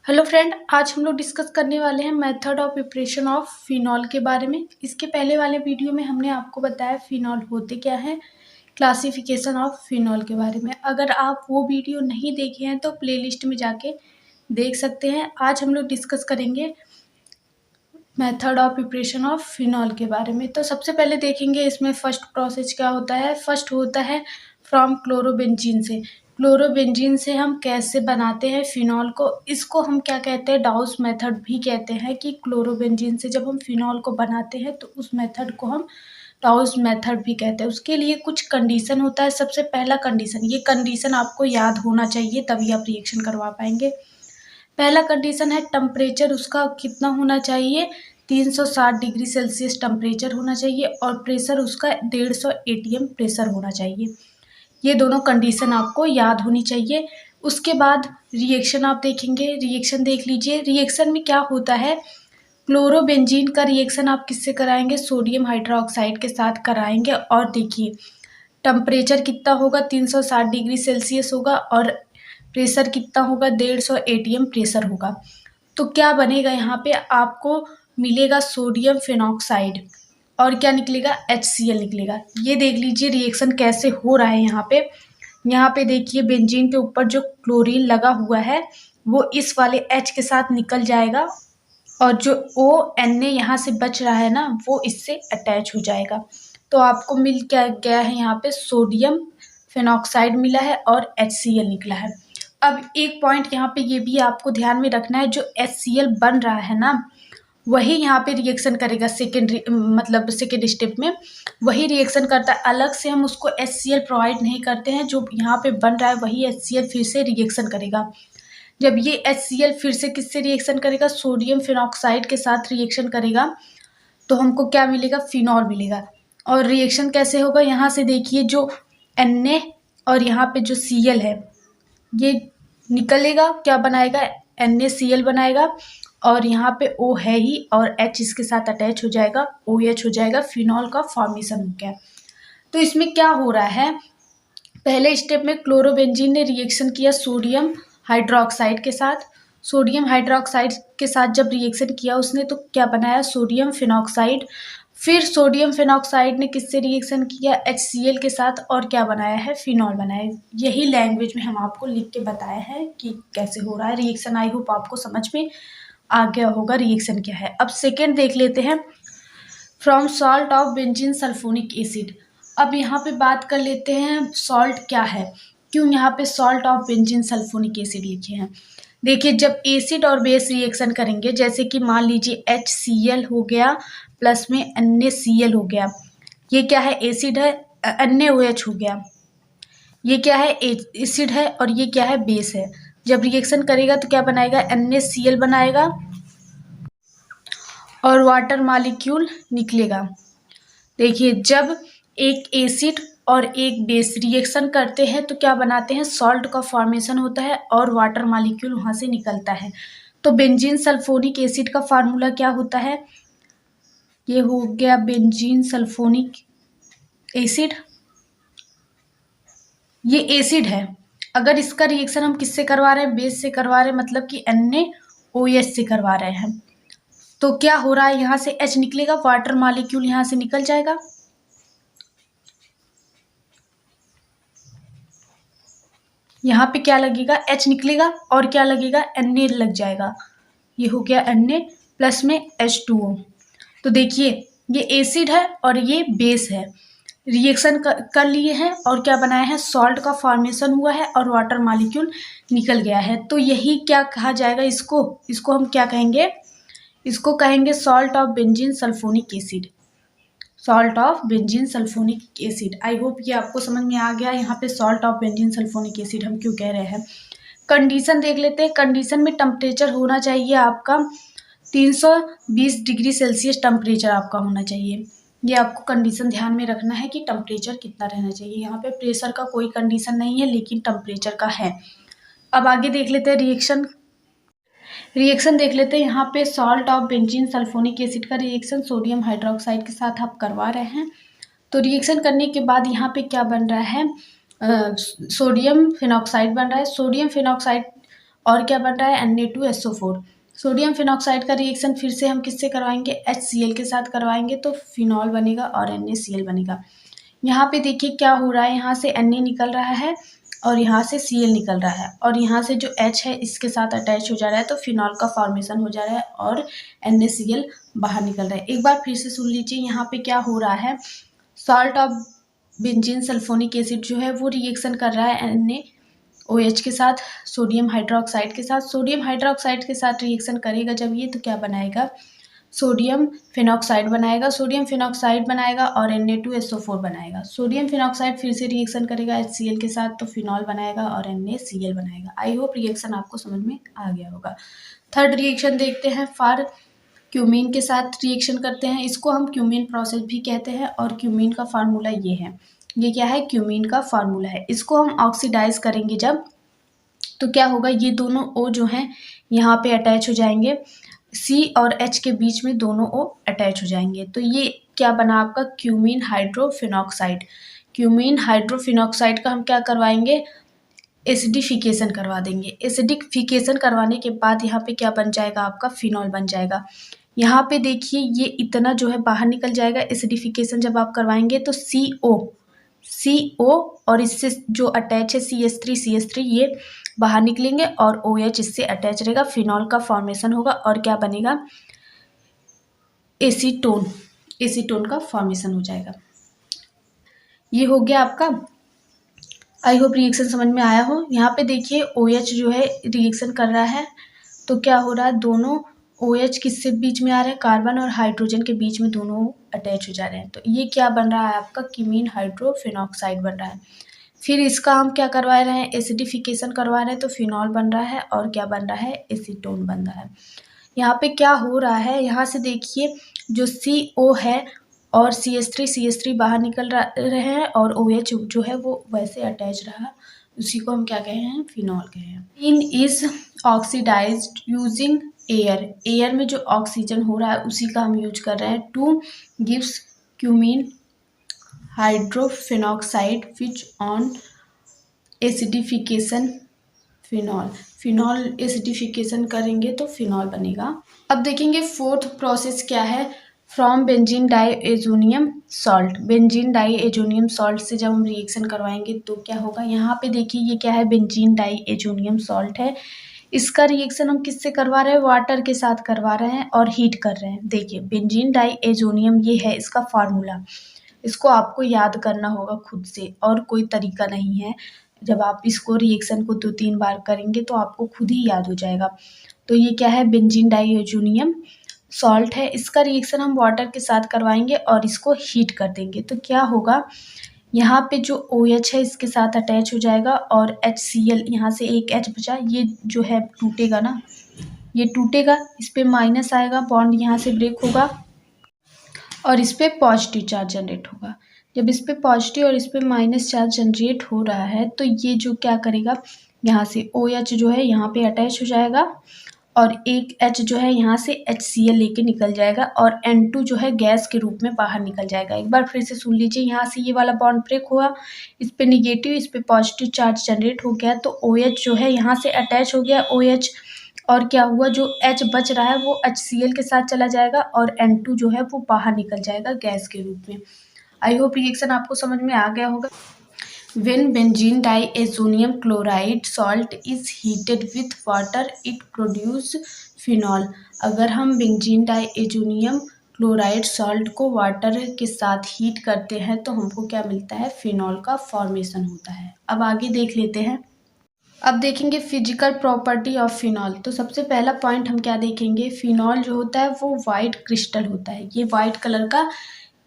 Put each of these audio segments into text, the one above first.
Hello friend, आज हम लोग डिस्कस करने वाले हैं method of preparation of phenol के बारे में। इसके पहले वाले वीडियो में हमने आपको बताया फिनॉल होते क्या है, क्लासिफिकेशन ऑफ फिनॉल के बारे में। अगर आप वो वीडियो नहीं देखे हैं तो प्लेलिस्ट में जाके देख सकते हैं। आज हम लोग डिस्कस करेंगे method of preparation of phenol के बारे में। तो सबसे पहले देखेंगे इसमें फर्स्ट प्रोसेस क्या होता है। फर्स्ट होता है फ्रॉम क्लोरोबेंजीन से। क्लोरोबेंजीन से हम कैसे बनाते हैं फिनॉल को, इसको हम क्या कहते हैं, डाउस मेथड भी कहते हैं। कि क्लोरोबेंजीन से जब हम फिनॉल को बनाते हैं तो उस मेथड को हम डाउस मेथड भी कहते हैं। उसके लिए कुछ कंडीशन होता है। सबसे पहला कंडीशन, ये कंडीशन आपको याद होना चाहिए तभी आप रिएक्शन करवा पाएंगे। पहला कंडीशन है टेम्परेचर उसका कितना होना चाहिए, 360 डिग्री सेल्सियस टेम्परेचर होना चाहिए और प्रेशर उसका 150 एटीएम प्रेशर होना चाहिए। ये दोनों कंडीशन आपको याद होनी चाहिए। उसके बाद रिएक्शन आप देखेंगे। रिएक्शन देख लीजिए। रिएक्शन में क्या होता है, क्लोरोबेंजीन का रिएक्शन आप किससे कराएंगे, सोडियम हाइड्रोक्साइड के साथ कराएंगे। और देखिए टेम्परेचर कितना होगा, 360 डिग्री सेल्सियस होगा और प्रेशर कितना होगा, 150 एटीएम प्रेशर होगा। तो क्या बनेगा, यहाँ पे आपको मिलेगा सोडियम फिनॉक्साइड और क्या निकलेगा, HCl निकलेगा। ये देख लीजिए रिएक्शन कैसे हो रहा है। यहाँ पे देखिए बेंजीन के ऊपर जो क्लोरीन लगा हुआ है वो इस वाले H के साथ निकल जाएगा और जो ONA यहाँ से बच रहा है ना वो इससे अटैच हो जाएगा। तो आपको मिल क्या गया है, यहाँ पे सोडियम फिनॉक्साइड मिला है और HCl निकला है। अब एक पॉइंट यहाँ पे ये भी आपको ध्यान में रखना है, जो HCl बन रहा है ना वही यहाँ पे रिएक्शन करेगा मतलब सेकेंड स्टेप में वही रिएक्शन करता है। अलग से हम उसको HCl प्रोवाइड नहीं करते हैं। जो यहाँ पे बन रहा है वही HCl फिर से रिएक्शन करेगा। जब ये HCl फिर से किससे रिएक्शन करेगा, सोडियम फिनॉक्साइड के साथ रिएक्शन करेगा तो हमको क्या मिलेगा, फिनॉल मिलेगा। और रिएक्शन कैसे होगा, यहाँ से देखिए जो Na और यहाँ पे जो Cl है ये निकलेगा, क्या बनाएगा, NaCl बनाएगा और यहाँ पे O है ही और H इसके साथ अटैच हो जाएगा, OH हो जाएगा, फिनॉल का फॉर्मेशन हो गया। तो इसमें क्या हो रहा है, पहले स्टेप में क्लोरोबेंजीन ने रिएक्शन किया सोडियम हाइड्रोक्साइड के साथ। सोडियम हाइड्रोक्साइड के साथ जब रिएक्शन किया उसने तो क्या बनाया, सोडियम फिनॉक्साइड। फिर सोडियम फिनॉक्साइड ने किससे रिएक्शन किया, HCl के साथ और क्या बनाया है, फिनॉल बनाया। यही लैंग्वेज में हम आपको लिख के बताया है कि कैसे हो रहा है रिएक्शन। आई होप आपको समझ में आ गया होगा रिएक्शन क्या है। अब सेकेंड देख लेते हैं, from salt of benzene sulphonic acid. अब यहाँ पे बात कर लेते हैं सॉल्ट क्या है, क्यों यहाँ पे salt of benzene sulphonic acid लिखे हैं। देखिए जब एसिड और बेस रिएक्शन करेंगे, जैसे कि मान लीजिए HCl हो गया प्लस में NaCl हो गया, ये क्या है, एसिड है, NaOH हो गया, ये क्या है, एसिड है और ये क्या है, बेस है। जब रिएक्शन करेगा तो क्या बनाएगा, NaCl बनाएगा और वाटर मॉलिक्यूल निकलेगा। देखिए जब एक एसिड और एक बेस रिएक्शन करते हैं तो क्या बनाते हैं, सॉल्ट का फॉर्मेशन होता है और वाटर मॉलिक्यूल वहाँ से निकलता है। तो बेंजीन सल्फोनिक एसिड का फार्मूला क्या होता है, ये हो गया बेंजीन सल्फोनिक एसिड। ये एसिड है, अगर इसका रिएक्शन हम किससे करवा रहे हैं, बेस से करवा रहे हैं, मतलब कि NaOH से करवा रहे हैं। तो क्या हो रहा है, यहाँ से H निकलेगा, वाटर मॉलिक्यूल यहाँ से निकल जाएगा। यहाँ पे क्या लगेगा, H निकलेगा और क्या लगेगा, Na लग जाएगा। ये हो गया Na प्लस में H2O। तो देखिए ये एसिड है और ये बेस है, रिएक्शन कर लिए हैं और क्या बनाया है, सॉल्ट का फॉर्मेशन हुआ है और वाटर मॉलिक्यूल निकल गया है। तो यही क्या कहा जाएगा, इसको हम क्या कहेंगे, इसको कहेंगे salt of benzene sulphonic acid. Salt of benzene sulphonic acid. I hope ये आपको समझ में आ गया, यहाँ पे salt of benzene sulphonic acid हम क्यों कह रहे हैं। कंडीशन देख लेते हैं। कंडीशन में टेम्परेचर होना चाहिए आपका 320 डिग्री सेल्सियस टेम्परेचर आपका होना चाहिए। ये आपको कंडीशन ध्यान में रखना है कि टेम्परेचर कितना रहना चाहिए। यहाँ पे प्रेशर का कोई कंडीशन नहीं है लेकिन टेम्परेचर का है। अब आगे देख लेते हैं रिएक्शन देख लेते हैं। यहाँ पे salt of benzene sulphonic acid का रिएक्शन सोडियम हाइड्रोक्साइड के साथ आप करवा रहे हैं। तो रिएक्शन करने के बाद यहाँ पे क्या बन रहा है, सोडियम फिनॉक्साइड बन रहा है। सोडियम फिनॉक्साइड और क्या बन रहा है Na2SO4। सोडियम फिनॉक्साइड का रिएक्शन फिर से हम किससे करवाएंगे, HCl के साथ करवाएंगे तो फिनॉल बनेगा और NaCl बनेगा। यहाँ पे देखिए क्या हो रहा है, यहाँ से Na निकल रहा है और यहाँ से Cl निकल रहा है और यहाँ से जो H है इसके साथ अटैच हो जा रहा है तो फिनॉल का फॉर्मेशन हो जा रहा है और NaCl बाहर निकल रहा है। एक बार फिर से सुन लीजिए, यहाँ पे क्या हो रहा है, salt of benzene sulphonic acid जो है वो रिएक्शन कर रहा है NaOH के साथ, सोडियम हाइड्रोक्साइड के साथ। सोडियम हाइड्रोक्साइड के साथ रिएक्शन करेगा जब ये, तो क्या बनाएगा, सोडियम फिनॉक्साइड बनाएगा। सोडियम फिनॉक्साइड बनाएगा और Na2SO4 बनाएगा। सोडियम फिनॉक्साइड फिर से रिएक्शन करेगा HCl के साथ तो फिनॉल बनाएगा और NaCl बनाएगा। आई होप रिएक्शन आपको समझ में आ गया होगा। थर्ड रिएक्शन देखते हैं, फार क्यूमीन के साथ रिएक्शन करते हैं। इसको हम क्यूमीन प्रोसेस भी कहते हैं और क्यूमीन का फार्मूला ये है, ये क्या है, क्यूमीन का फार्मूला है। इसको हम ऑक्सीडाइज करेंगे जब, तो क्या होगा, ये दोनों O जो हैं यहाँ पे अटैच हो जाएंगे, C और H के बीच में दोनों O अटैच हो जाएंगे तो ये क्या बना आपका, क्यूमीन हाइड्रोफिनॉक्साइड। क्यूमीन हाइड्रोफिनॉक्साइड का हम क्या करवाएंगे, एसिडिफिकेशन करवा देंगे। एसिडिफिकेशन करवाने के बाद यहाँ पे क्या बन जाएगा, आपका फिनॉल बन जाएगा। यहाँ पे देखिए ये इतना जो है बाहर निकल जाएगा, एसिडिफिकेशन जब आप करवाएंगे तो CO और इससे जो अटैच है CH3 ये बाहर निकलेंगे और OH इससे अटैच रहेगा, फिनॉल का फॉर्मेशन होगा और क्या बनेगा, एसीटोन का फॉर्मेशन हो जाएगा। ये हो गया आपका। आई होप रिएक्शन समझ में आया हो। यहाँ पे देखिए OH जो है रिएक्शन कर रहा है तो क्या हो रहा है, दोनों OH किससे बीच में आ रहे हैं, कार्बन और हाइड्रोजन के बीच में दोनों अटैच हो जा रहे हैं तो ये क्या बन रहा है आपका, क्यूमीन हाइड्रोफिनॉक्साइड बन रहा है। फिर इसका हम क्या करवा रहे हैं, एसिडिफिकेशन करवा रहे हैं तो फिनॉल बन रहा है और क्या बन रहा है, एसीटोन बन रहा है। यहाँ पे क्या हो रहा है, यहाँ से देखिए जो CO है और CH3 बाहर निकल रहे हैं और OH जो है वो वैसे अटैच रहा, उसी को हम क्या कहे हैं, फिनॉल कहे हैं। इन इज ऑक्सीडाइज्ड यूजिंग एयर में जो ऑक्सीजन हो रहा है उसी का हम यूज कर रहे हैं to gives cumene hydroperoxide which on acidification phenol acidification करेंगे तो फिनॉल बनेगा। अब देखेंगे फोर्थ प्रोसेस क्या है, from benzene diazonium salt. Benzene diazonium salt से जब हम रिएक्शन करवाएंगे तो क्या होगा, यहाँ पे देखिए ये क्या है, बेंजीन डाईएजोनियम सॉल्ट है। इसका रिएक्शन हम किससे करवा रहे हैं, वाटर के साथ करवा रहे हैं और हीट कर रहे हैं। देखिए बेंजीन डाईएजोनियम ये है इसका फार्मूला, इसको आपको याद करना होगा खुद से और कोई तरीका नहीं है। जब आप इसको रिएक्शन को 2-3 बार करेंगे तो आपको खुद ही याद हो जाएगा। तो ये क्या है, बेंजीन डाईएजोनियम सॉल्ट है। इसका रिएक्शन हम वाटर के साथ करवाएंगे और इसको हीट कर देंगे तो क्या होगा, यहाँ पे जो OH है इसके साथ अटैच हो जाएगा और HCl, यहाँ से एक H बचा, ये जो है टूटेगा ना, ये टूटेगा, इस पे माइनस आएगा, बॉन्ड यहाँ से ब्रेक होगा और इस पे पॉजिटिव चार्ज जनरेट होगा। जब इस पे पॉजिटिव और इस पे माइनस चार्ज जनरेट हो रहा है तो ये जो क्या करेगा, यहाँ से OH जो है यहाँ पे अटैच हो जाएगा और एक H जो है यहाँ से HCl लेके निकल जाएगा और N2 जो है गैस के रूप में बाहर निकल जाएगा। एक बार फिर से सुन लीजिए, यहाँ से ये वाला बॉन्ड ब्रेक हुआ, इस पे निगेटिव इस पे पॉजिटिव चार्ज जनरेट हो गया तो OH जो है यहाँ से अटैच हो गया OH और क्या हुआ, जो H बच रहा है वो HCl के साथ चला जाएगा और N2 जो है वो बाहर निकल जाएगा गैस के रूप में। आई होप रिएक्शन आपको समझ में आ गया होगा। When benzene diazonium chloride salt is heated with water, it produce phenol। अगर हम बेंजीन डाईएजोनियम क्लोराइड सॉल्ट को वाटर के साथ हीट करते हैं तो हमको क्या मिलता है, फिनॉल का फॉर्मेशन होता है। अब आगे देख लेते हैं। अब देखेंगे फिजिकल प्रॉपर्टी ऑफ फिनॉल। तो सबसे पहला पॉइंट हम क्या देखेंगे, फिनॉल जो होता है वो वाइट क्रिस्टल होता है, ये वाइट कलर का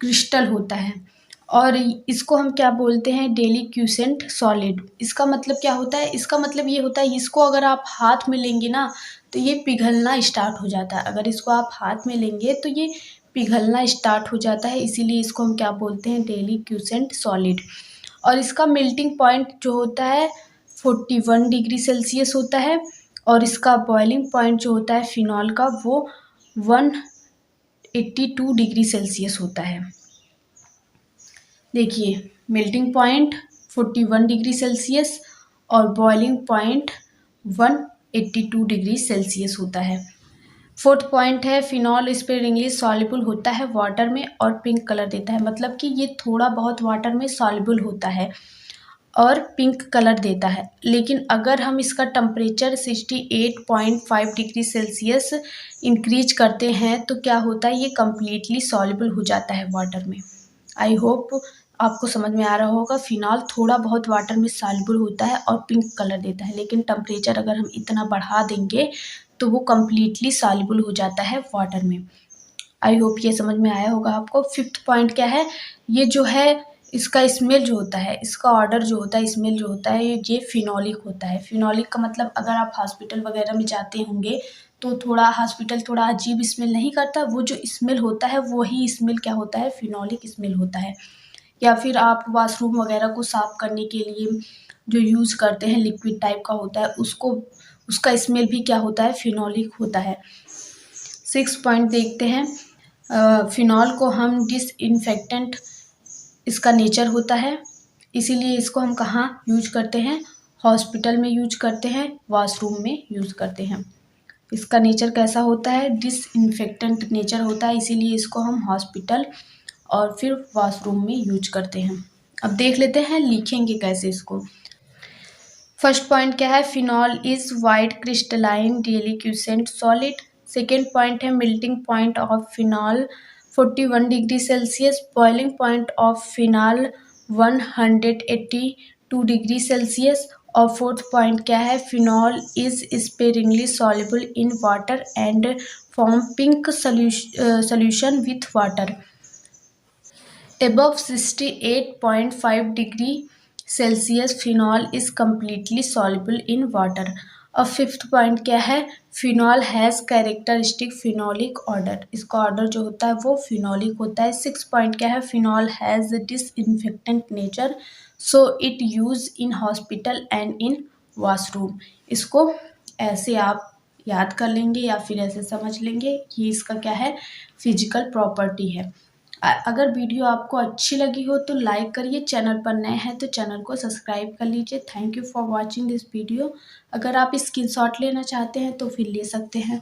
क्रिस्टल होता है और इसको हम क्या बोलते हैं, डेलिक्यूसेंट सॉलिड। इसका मतलब क्या होता है, इसका मतलब ये होता है इसको अगर आप हाथ में लेंगे ना तो ये पिघलना स्टार्ट हो जाता है। अगर इसको आप हाथ में लेंगे तो ये पिघलना स्टार्ट हो जाता है, इसीलिए इसको हम क्या बोलते हैं, डेलिक्यूसेंट सॉलिड। और इसका मेल्टिंग पॉइंट जो होता है 41 डिग्री सेल्सियस होता है और इसका बॉइलिंग पॉइंट जो होता है फिनॉल का वो 182 डिग्री सेल्सियस होता है। देखिए मेल्टिंग पॉइंट 41 डिग्री सेल्सियस और बॉइलिंग पॉइंट 82 डिग्री सेल्सियस होता है। फोर्थ पॉइंट है फिनॉल स्पेयरिंगली सॉल्युबल होता है वाटर में और पिंक कलर देता है, मतलब कि ये थोड़ा बहुत वाटर में सॉल्युबल होता है और पिंक कलर देता है। लेकिन अगर हम इसका टेम्परेचर 68.5 डिग्री सेल्सियस इंक्रीज करते हैं तो क्या होता है, ये कम्प्लीटली सॉल्युबल हो जाता है वाटर में। आई होप आपको समझ में आ रहा होगा। फिनॉल थोड़ा बहुत वाटर में सॉल्युबल होता है और पिंक कलर देता है, लेकिन टेम्परेचर अगर हम इतना बढ़ा देंगे तो वो कम्प्लीटली सॉल्युबल हो जाता है वाटर में। आई होप ये समझ में आया होगा आपको। फिफ्थ पॉइंट क्या है, ये जो है इसका स्मेल जो होता है, इसका ऑर्डर जो होता है, स्मेल जो होता है, ये फिनॉलिक होता है। फिनॉलिक का मतलब अगर आप हॉस्पिटल वगैरह में जाते होंगे तो थोड़ा हॉस्पिटल थोड़ा अजीब स्मेल नहीं करता, वो जो स्मेल होता है वही स्मेल क्या होता है, फिनॉलिक स्मेल होता है। या फिर आप वॉशरूम वगैरह को साफ करने के लिए जो यूज़ करते हैं, लिक्विड टाइप का होता है, उसको उसका स्मेल भी क्या होता है, फिनॉलिक होता है। सिक्स पॉइंट देखते हैं, फिनॉल को हम डिसइंफेक्टेंट इसका नेचर होता है, इसीलिए इसको हम कहाँ यूज करते हैं, हॉस्पिटल में यूज करते हैं, वॉशरूम में यूज करते हैं। इसका नेचर कैसा होता है, डिसइंफेक्टेंट नेचर होता है, इसीलिए इसको हम हॉस्पिटल और फिर वॉशरूम में यूज करते हैं। अब देख लेते हैं लिखेंगे कैसे इसको। फर्स्ट पॉइंट क्या है, phenol is white crystalline deliquescent solid. Second point है melting point of phenol 41 degree Celsius, boiling point of phenol 182 degree Celsius. और फोर्थ पॉइंट क्या है, phenol is sparingly soluble in water and form pink solution with water. Above 68.5 degree Celsius, phenol is completely soluble in water. अब fifth point क्या है, phenol has characteristic phenolic order, इसका order जो होता है वो फिनॉलिक होता है। सिक्स पॉइंट क्या है, phenol has disinfectant nature so it use in hospital and in washroom. इसको ऐसे आप याद कर लेंगे या फिर ऐसे समझ लेंगे, ये इसका क्या है, फिजिकल प्रॉपर्टी है। अगर वीडियो आपको अच्छी लगी हो तो लाइक करिए, चैनल पर नए हैं तो चैनल को सब्सक्राइब कर लीजिए। Thank you for watching this video. अगर आप स्क्रीनशॉट लेना चाहते हैं तो फिर ले सकते हैं।